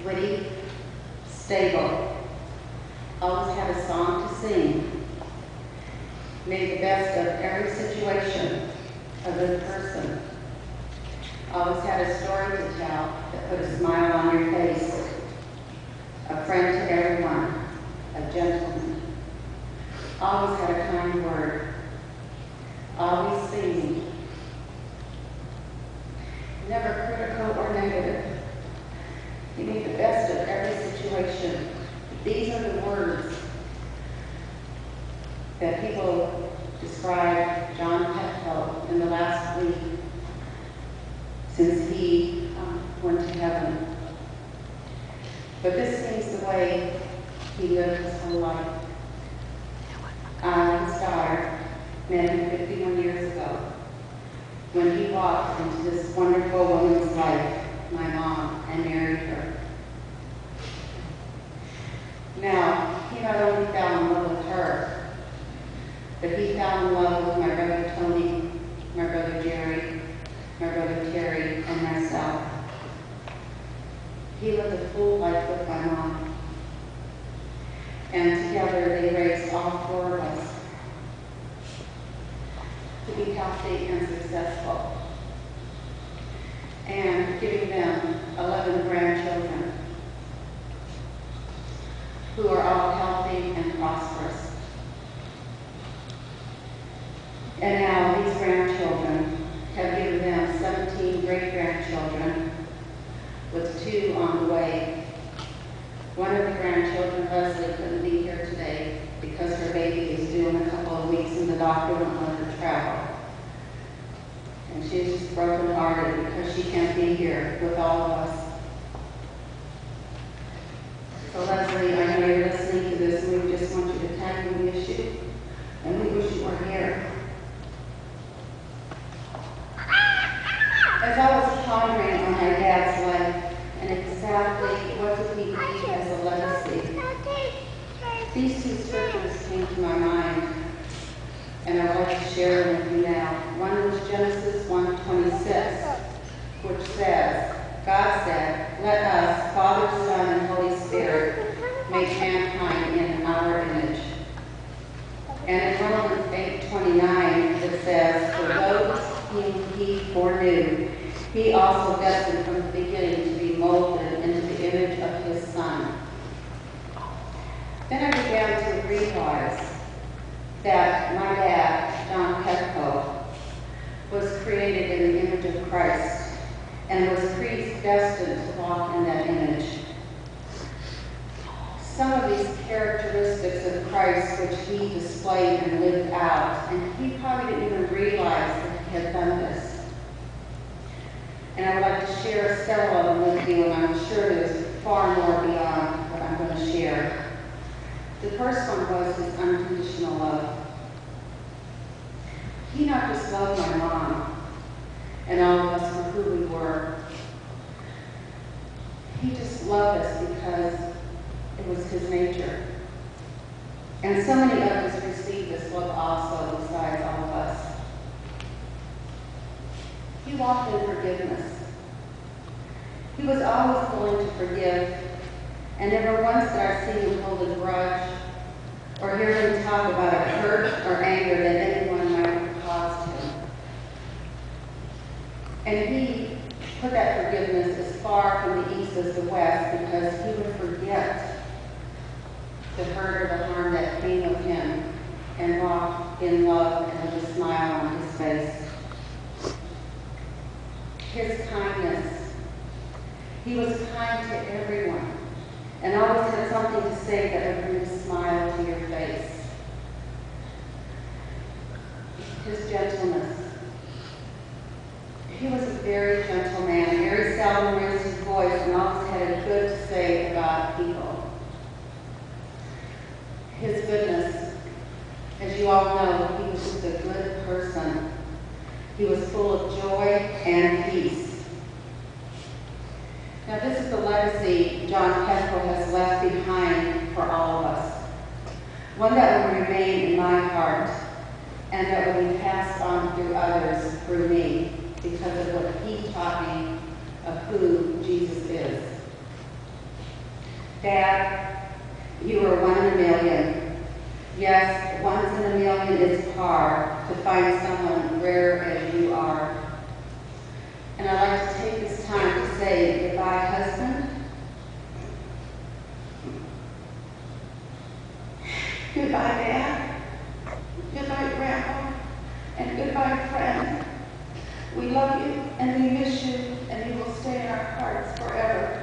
witty, stable, always had a song to sing, made the best of every situation, a good person, always had a story to tell that put a smile on your face, a friend to everyone, a gentleman, always had a kind word, always singing, never critical or negative. He made the best of every situation. These are the words that people describe John Petko in the last week since he went to heaven. But this seems the way he lived his whole life. I, his daughter, met him 51 years ago when he walked into this wonderful woman's life, my mom, and married her. Now, he not only fell in love with her, but he fell in love with my brother Tony, my brother Jerry, my brother Terry, and myself. He lived a full life with my mom. And together they raised all four of us to be healthy and successful. And giving them 11 grandchildren who are all healthy and prosperous. And now these grandchildren have given them 17 great-grandchildren, with 2 on the way. One of the grandchildren, Leslie, couldn't be here today because her baby is due in a couple of weeks and the doctor won't let her travel. And she's just broken-hearted because she can't be here with all of us. So Leslie, I know you're listening to this, and we just want you to tackle the issue, and we wish you were here. As I was pondering on my dad's life and exactly what did he leave as a legacy, these 2 scriptures came to my mind, and I would like to share them with you now. One is Genesis 1:26, which says, God said, let us, Father, Son, and Holy Spirit, make mankind in our image. And in Romans 8:29, it says, for those whom he foreknew, he also destined from the beginning to be molded into the image of his Son. Then I began to realize that my dad, John Petko, was created in the image of Christ and was predestined to walk in that image. Some of these characteristics of Christ which he displayed and lived out, and he probably didn't even realize that he had done this. And I would like to share several of them with you, and I'm sure there's far more beyond what I'm going to share. The first one was his unconditional love. He not just loved my mom and all of us for who we were. He just loved us because it was his nature. And so many others received this love also besides all of us. He walked in forgiveness. He was always willing to forgive, and never once did I see him hold a grudge or hear him talk about a hurt or anger that anyone might have caused him. And he put that forgiveness as far from the east as the west because he would forget the hurt or the harm that came of him and walk in love and with a smile on his face. His kindness. He was kind to everyone and always had something to say that would bring a smile to your face. His gentleness. He was a very gentle man, very seldom raised his voice, and always had good to say about people. His goodness. As you all know, he was just a good person. He was full of joy and peace. Now this is the legacy John Petko has left behind for all of us. One that will remain in my heart and that will be passed on through others through me because of what he taught me of who Jesus is. Dad, you are one in a million. Yes, once in a million is hard to find someone rare as you are. And I'd like to take this time to say goodbye, husband. Goodbye, Dad. Goodbye, Grandpa. And goodbye, friend. We love you and we miss you, and you will stay in our hearts forever.